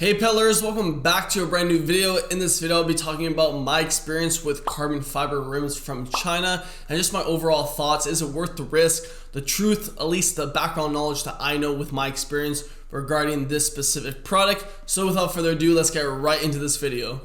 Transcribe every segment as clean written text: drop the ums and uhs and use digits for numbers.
Hey peddlers, welcome back to a brand new video. In this video, I'll be talking about my experience with carbon fiber rims from China and just my overall thoughts. Is it worth the risk? The truth, at least the background knowledge that I know with my experience regarding this specific product. So without further ado, let's get right into this video.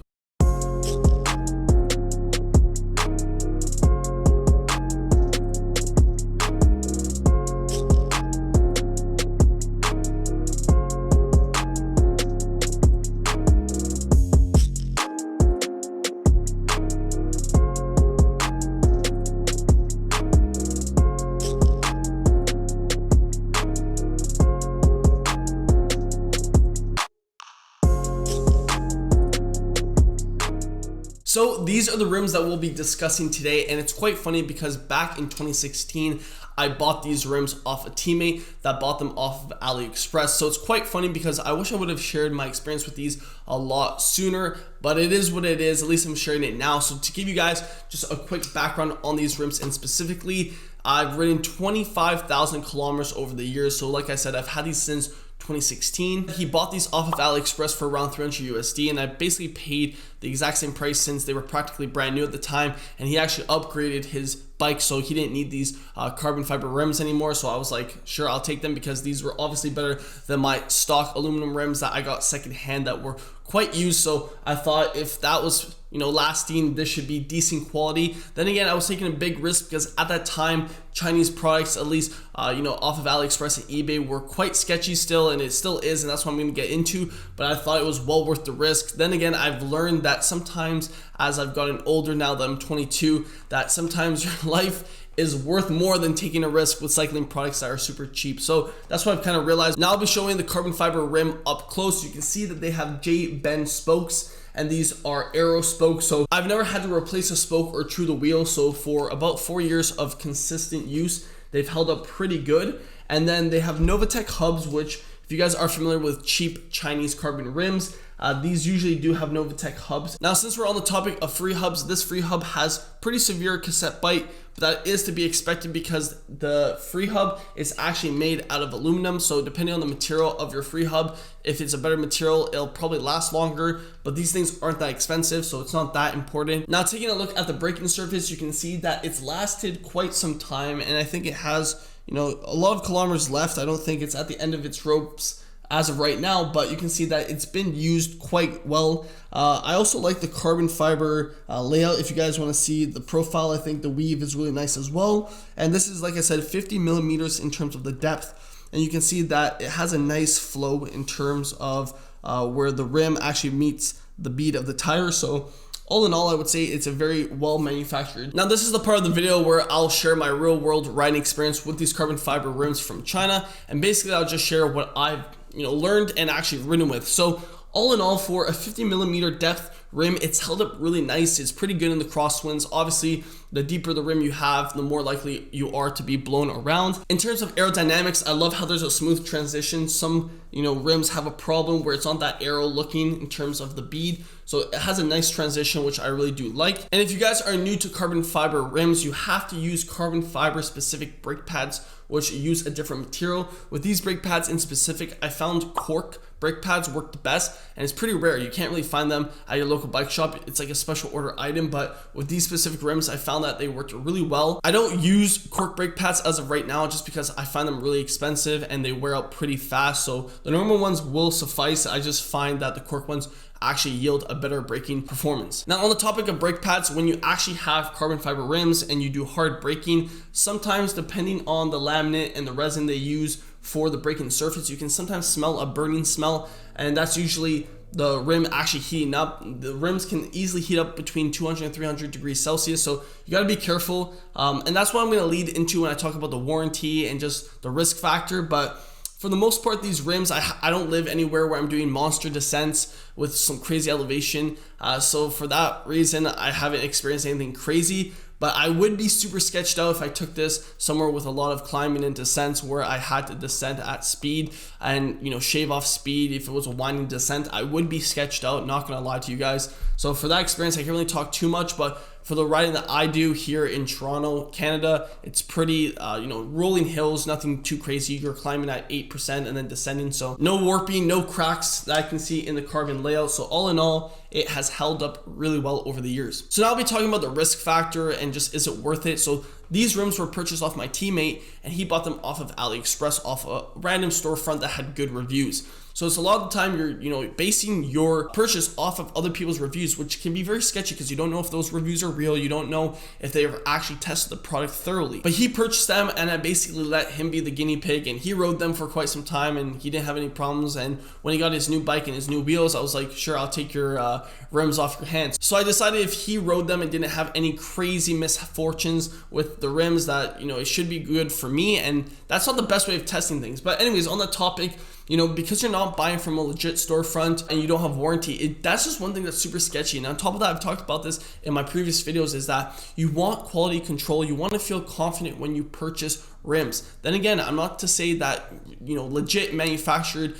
So these are the rims that we'll be discussing today, and it's quite funny because back in 2016 I bought these rims off a teammate that bought them off of AliExpress. So it's quite funny because I wish I would have shared my experience with these a lot sooner, but it is what it is. At least I'm sharing it now. So to give you guys just a quick background on these rims, and specifically I've ridden 25,000 kilometers over the years. So like I said, I've had these since 2016. He bought these off of AliExpress for around 300 USD, and I basically paid the exact same price since they were practically brand new at the time. And he actually upgraded his bike, so he didn't need these carbon fiber rims anymore. So I was like, sure, I'll take them because these were obviously better than my stock aluminum rims that I got secondhand that were quite used. So I thought if that was, lasting, this should be decent quality. Then again, I was taking a big risk because at that time, Chinese products, at least, off of AliExpress and eBay, were quite sketchy still, and it still is, and that's what I'm going to get into. But I thought it was well worth the risk. Then again, I've learned that sometimes, as I've gotten older now that I'm 22, that sometimes your life is worth more than taking a risk with cycling products that are super cheap. So that's what I've kind of realized. Now I'll be showing the carbon fiber rim up close. You can see that they have J-bend spokes, and these are Aero spokes. So I've never had to replace a spoke or true the wheel. So for about 4 years of consistent use, they've held up pretty good. And then they have Novitec hubs, which if you guys are familiar with cheap Chinese carbon rims, these usually do have Novitec hubs. Now, since we're on the topic of free hubs, this free hub has pretty severe cassette bite, but that is to be expected because the free hub is actually made out of aluminum. So depending on the material of your free hub, if it's a better material, it'll probably last longer, but these things aren't that expensive, so it's not that important. Now, taking a look at the braking surface, you can see that it's lasted quite some time, and I think it has, a lot of kilometers left. I don't think it's at the end of its ropes as of right now, but you can see that it's been used quite well. I also like the carbon fiber layout. If you guys want to see the profile, I think the weave is really nice as well. And this is, like I said, 50 millimeters in terms of the depth. And you can see that it has a nice flow in terms of where the rim actually meets the bead of the tire. So all in all, I would say it's a very well manufactured. Now, this is the part of the video where I'll share my real world riding experience with these carbon fiber rims from China. And basically, I'll just share what I've learned and actually ridden with. So all in all, for a 50 millimeter depth rim, it's held up really nice. It's pretty good in the crosswinds. Obviously, the deeper the rim you have, the more likely you are to be blown around. In terms of aerodynamics, I love how there's a smooth transition. Some rims have a problem where it's not that aero looking in terms of the bead. So it has a nice transition, which I really do like. And if you guys are new to carbon fiber rims, you have to use carbon fiber specific brake pads, which use a different material. With these brake pads in specific, I found cork brake pads work the best, and it's pretty rare. You can't really find them at your local bike shop. It's like a special order item, but with these specific rims, I found that they worked really well. I don't use cork brake pads as of right now just because I find them really expensive and they wear out pretty fast. So the normal ones will suffice. I just find that the cork ones actually yield a better braking performance. Now, on the topic of brake pads, when you actually have carbon fiber rims and you do hard braking, sometimes depending on the laminate and the resin they use for the braking surface, you can sometimes smell a burning smell, and that's usually the rim actually heating up. The rims can easily heat up between 200 and 300 degrees Celsius, so you got to be careful. And that's what I'm going to lead into when I talk about the warranty and just the risk factor. But for the most part, these rims, I don't live anywhere where I'm doing monster descents with some crazy elevation. So for that reason, I haven't experienced anything crazy. But I would be super sketched out if I took this somewhere with a lot of climbing and descents where I had to descend at speed and, shave off speed. If it was a winding descent, I would be sketched out, not gonna lie to you guys. So for that experience, I can't really talk too much, but for the riding that I do here in Toronto, Canada, it's pretty, rolling hills, nothing too crazy. You're climbing at 8% and then descending. So no warping, no cracks that I can see in the carbon layout. So all in all, it has held up really well over the years. So now I'll be talking about the risk factor and just, is it worth it? So these rims were purchased off my teammate, and he bought them off of AliExpress, off a random storefront that had good reviews. So it's a lot of the time you're basing your purchase off of other people's reviews, which can be very sketchy because you don't know if those reviews are real. You don't know if they ever actually tested the product thoroughly. But he purchased them, and I basically let him be the guinea pig, and he rode them for quite some time, and he didn't have any problems. And when he got his new bike and his new wheels, I was like, sure, I'll take your rims off your hands. So I decided if he rode them and didn't have any crazy misfortunes with the rims, that it should be good for me. And that's not the best way of testing things. But anyways, on the topic, because you're not buying from a legit storefront and you don't have warranty, that's just one thing that's super sketchy. And on top of that, I've talked about this in my previous videos, is that you want quality control. You want to feel confident when you purchase rims. Then again, I'm not to say that legit manufactured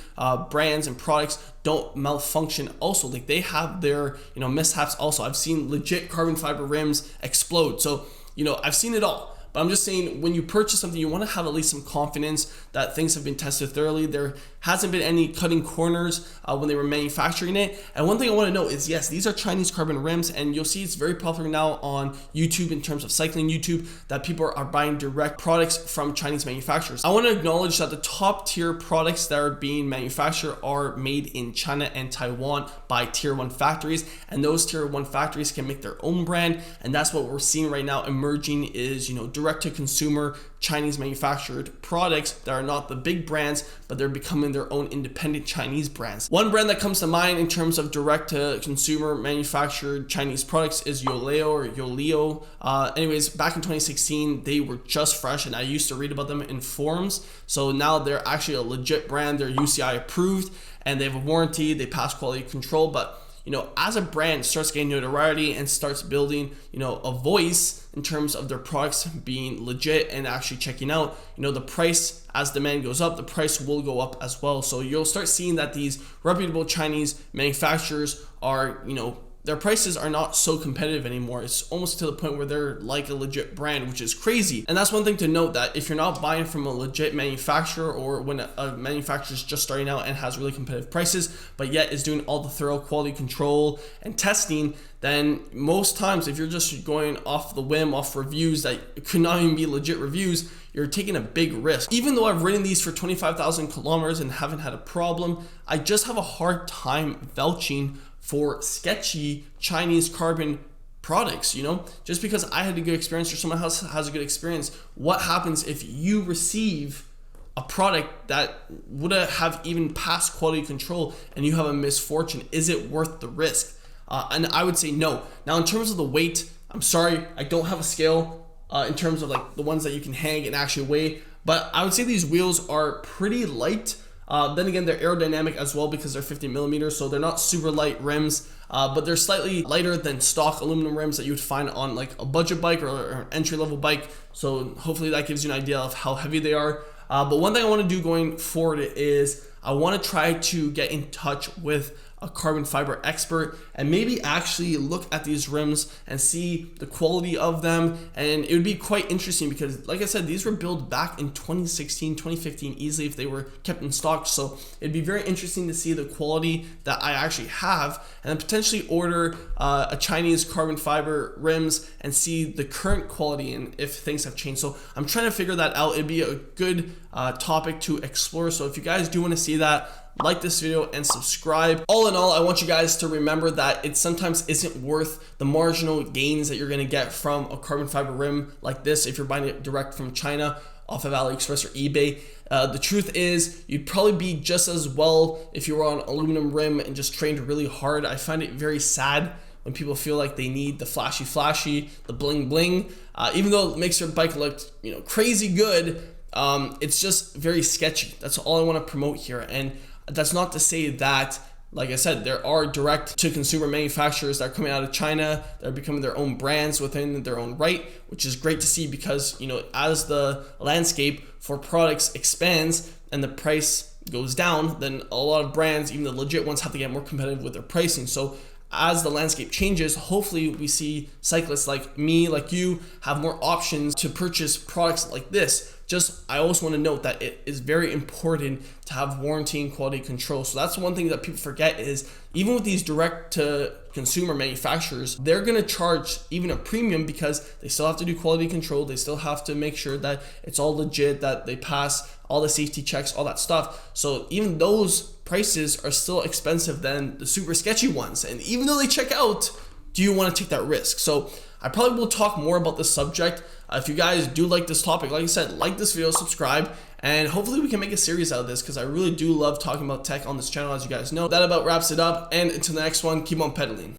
brands and products don't malfunction also. Like, they have their mishaps also. I've seen legit carbon fiber rims explode. So I've seen it all. But I'm just saying, when you purchase something, you want to have at least some confidence that things have been tested thoroughly. There hasn't been any cutting corners when they were manufacturing it. And one thing I want to note is, yes, these are Chinese carbon rims, and you'll see it's very popular now on YouTube, in terms of cycling YouTube, that people are buying direct products from Chinese manufacturers. I want to acknowledge that the top tier products that are being manufactured are made in China and Taiwan by tier 1 factories, and those tier 1 factories can make their own brand. And that's what we're seeing right now emerging, is direct to consumer Chinese manufactured products that are not the big brands, but they're becoming their own independent Chinese brands. One brand that comes to mind in terms of direct to consumer manufactured Chinese products is Yoleo or Yoleo. Anyways, back in 2016, they were just fresh, and I used to read about them in forums. So now they're actually a legit brand. They're UCI approved, and they have a warranty. They pass quality control. But as a brand starts getting notoriety and starts building, a voice in terms of their products being legit and actually checking out, the price, as demand goes up, the price will go up as well. So you'll start seeing that these reputable Chinese manufacturers are, their prices are not so competitive anymore. It's almost to the point where they're like a legit brand, which is crazy. And that's one thing to note, that if you're not buying from a legit manufacturer, or when a manufacturer is just starting out and has really competitive prices, but yet is doing all the thorough quality control and testing, then most times, if you're just going off the whim, off reviews that could not even be legit reviews, you're taking a big risk. Even though I've ridden these for 25,000 kilometers and haven't had a problem, I just have a hard time vouching for sketchy Chinese carbon products. Just because I had a good experience or someone else has a good experience, what happens if you receive a product that would have even passed quality control and you have a misfortune? Is it worth the risk? And I would say no. Now, in terms of the weight, I'm sorry, I don't have a scale in terms of like the ones that you can hang and actually weigh, but I would say these wheels are pretty light. Then again, they're aerodynamic as well because they're 50 millimeters, so they're not super light rims, but they're slightly lighter than stock aluminum rims that you would find on like a budget bike or an entry-level bike. So hopefully that gives you an idea of how heavy they are. But one thing I want to do going forward is I want to try to get in touch with a carbon fiber expert and maybe actually look at these rims and see the quality of them. And it would be quite interesting because, like I said, these were built back in 2016, 2015 easily if they were kept in stock. So it'd be very interesting to see the quality that I actually have, and then potentially order a Chinese carbon fiber rims and see the current quality and if things have changed. So I'm trying to figure that out. It'd be a good topic to explore. So if you guys do want to see that, like this video and subscribe. All in all, I want you guys to remember that it sometimes isn't worth the marginal gains that you're going to get from a carbon fiber rim like this if you're buying it direct from China off of AliExpress or eBay. The truth is, you'd probably be just as well if you were on aluminum rim and just trained really hard. I find it very sad when people feel like they need the flashy, the bling bling, even though it makes your bike look crazy good. It's just very sketchy. That's all I want to promote here. And that's not to say that, like I said, there are direct to consumer manufacturers that are coming out of China that are becoming their own brands within their own right, which is great to see because, as the landscape for products expands and the price goes down, then a lot of brands, even the legit ones, have to get more competitive with their pricing. So as the landscape changes, hopefully we see cyclists like me, like you, have more options to purchase products like this. Just, I always want to note that it is very important to have warranty and quality control. So that's one thing that people forget is even with these direct to consumer manufacturers, they're going to charge even a premium because they still have to do quality control. They still have to make sure that it's all legit, that they pass all the safety checks, all that stuff. So even those prices are still expensive than the super sketchy ones. And even though they check out, do you want to take that risk? So I probably will talk more about this subject. If you guys do like this topic, like I said, like this video, subscribe, and hopefully we can make a series out of this because I really do love talking about tech on this channel, as you guys know. That about wraps it up, and until the next one, keep on pedaling.